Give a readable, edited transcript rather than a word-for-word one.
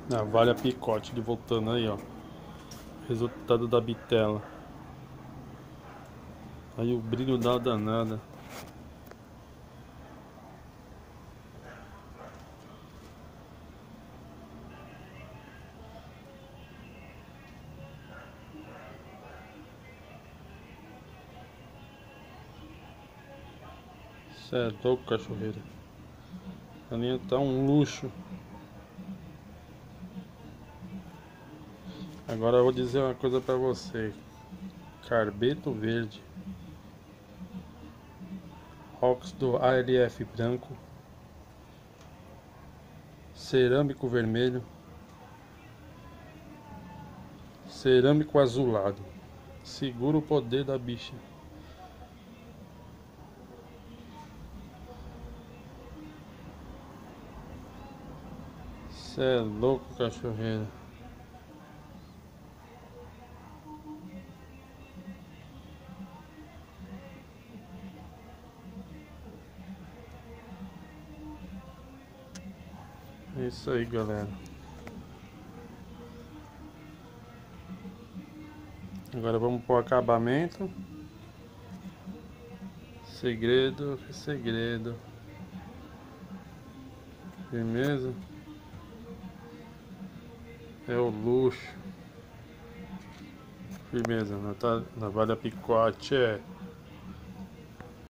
Navalha picote de voltando aí, ó. Resultado da bitela. Aí o brilho dá danada. Cê é louco, cachorreira. A linha tá um luxo. Agora eu vou dizer uma coisa pra você. Carbeto verde. Rox do ALF branco. Cerâmico vermelho. Cerâmico azulado. Segura o poder da bicha. Cê é louco, cachorreira. É isso aí, galera. Agora vamos pro acabamento. Segredo, segredo. Firmeza. É o luxo. Firmeza, navalha picote.